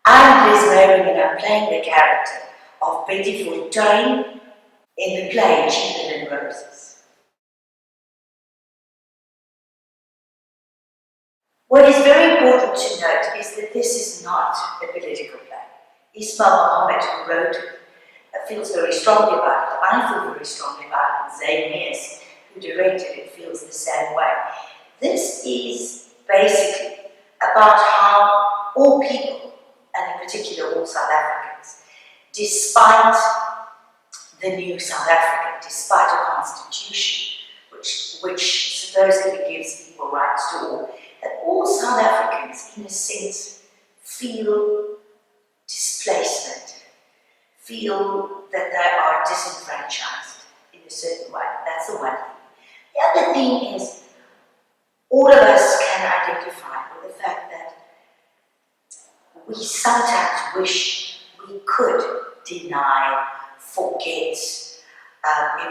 I'm Lizz Meiring and I'm playing the character of Betty Fontaine in the play Cheaper Than Roses. What is very important to note is that this is not a political play. Ismail Mohammed, who wrote it, feels very strongly about it. I feel very strongly about it. Zayn Mears, who directed it, feels the same way. This is basically about how all people, and in particular all South Africans, despite the new South Africa, despite a constitution which supposedly gives people rights to all, that all South Africans, in a sense, feel displacement, feel that they are disenfranchised in a certain way. That's the one thing. The other thing is, all of us can identify with the fact that we sometimes wish we could deny, forget,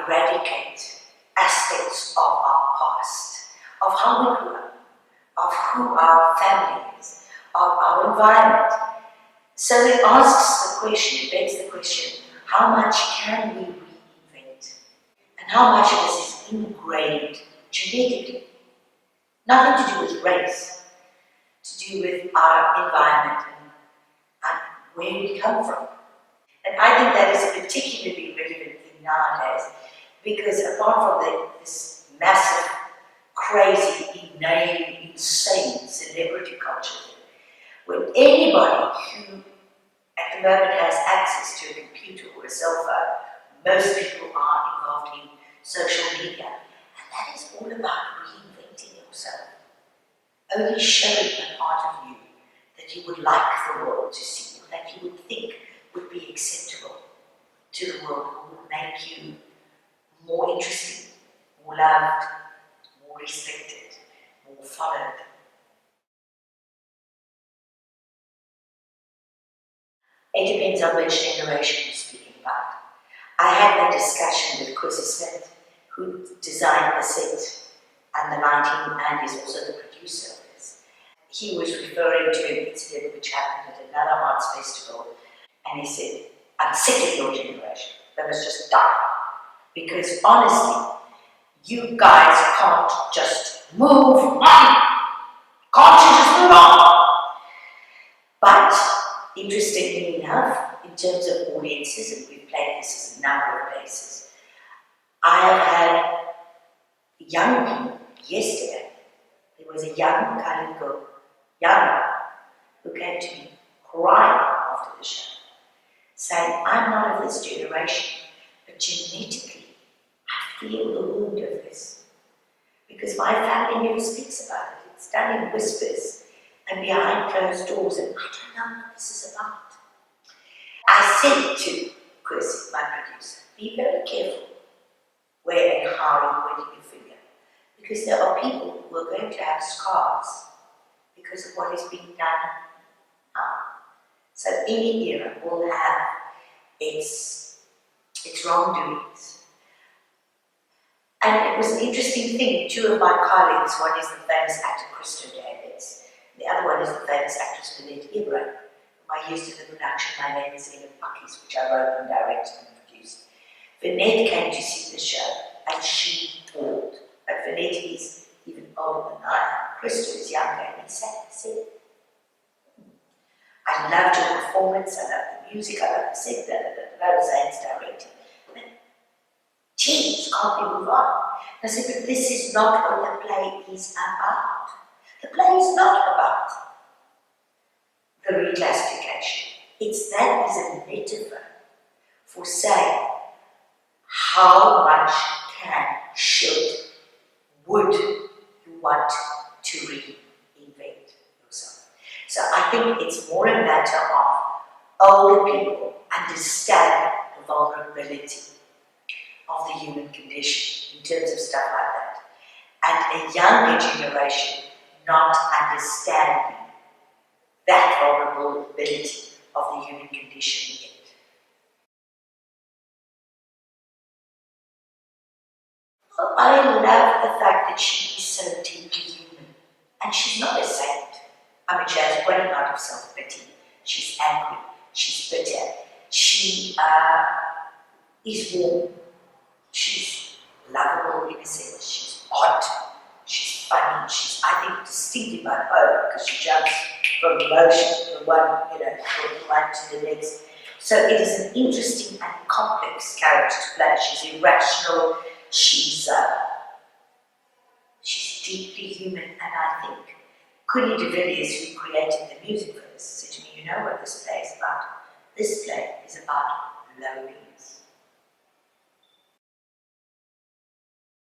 eradicate aspects of our past, of how we grew up, of who our family is, of our environment. So it asks the question, it begs the question, how much can we reinvent? And how much of this is ingrained genetically? Nothing to do with race, to do with our environment and where we come from. And I think that is a particularly relevant thing nowadays, because apart from this massive, crazy, inane, insane celebrity culture, when anybody who at the moment has access to a computer or a cell phone, most people are involved in social media, and that is all about reinventing yourself, only showing a part of you that you would like the world to see, that you would think would be acceptable to the world, or would make you more interesting, more loved, more respected, more followed. It depends on which generation you're speaking about. I had a discussion with Chris Smith, who designed the set and the lighting and is also the producer of this. He was referring to an incident which happened at another arts festival, and he said, I'm sick of your generation. They must just die. Because honestly, you guys can't just move on. Can't you just move on? But interestingly enough, in terms of audiences, and we've played this in a number of places, I have had young people. Yesterday, there was a young colored girl, young, who came to me crying after the show, saying, I'm not of this generation, but genetically, I feel the wound of this. Because my family never speaks about it. It's done in whispers and behind closed doors, and I don't know what this is about. I said to Chris, my producer, be very careful where and how you're pointing your finger, because there are people who are going to have scars because of what is being done now. So any era will have its wrongdoings. And it was an interesting thing. Two of my colleagues, one is the famous actor Christo Davids, the other one is the famous actress Vanette Ibrahim, whom I used in the production My Name is Ellen Buckies, which I wrote and directed and produced. Vanette came to see the show and she bawled. But Vanette is even older than I am. Christo is younger, and he sat and said, I loved your performance, I love the music, I love the set, Zayn's directing. Geez, can't we move on? I said, but this is not what the play is about. The play is not about the reclassification. It's that is a metaphor for saying how much can, should, would you want to reinvent yourself. So I think it's more a matter of older people understanding the vulnerability of the human condition in terms of stuff like that, and a younger generation not understanding that vulnerability of the human condition yet. Well, I love the fact that she is so deeply human, and she's not a saint. I mean, she has a great amount of self-pity. She's is warm. She's lovable in a sense. She's odd. She's funny. She's, I think, distinctly bipolar because she jumps from emotion from one, from one to the next. So it is an interesting and complex character to play. She's irrational. She's deeply human, and I think Quinny de Villiers, who created the music for this, said to me, "You know what this play is about? This play is about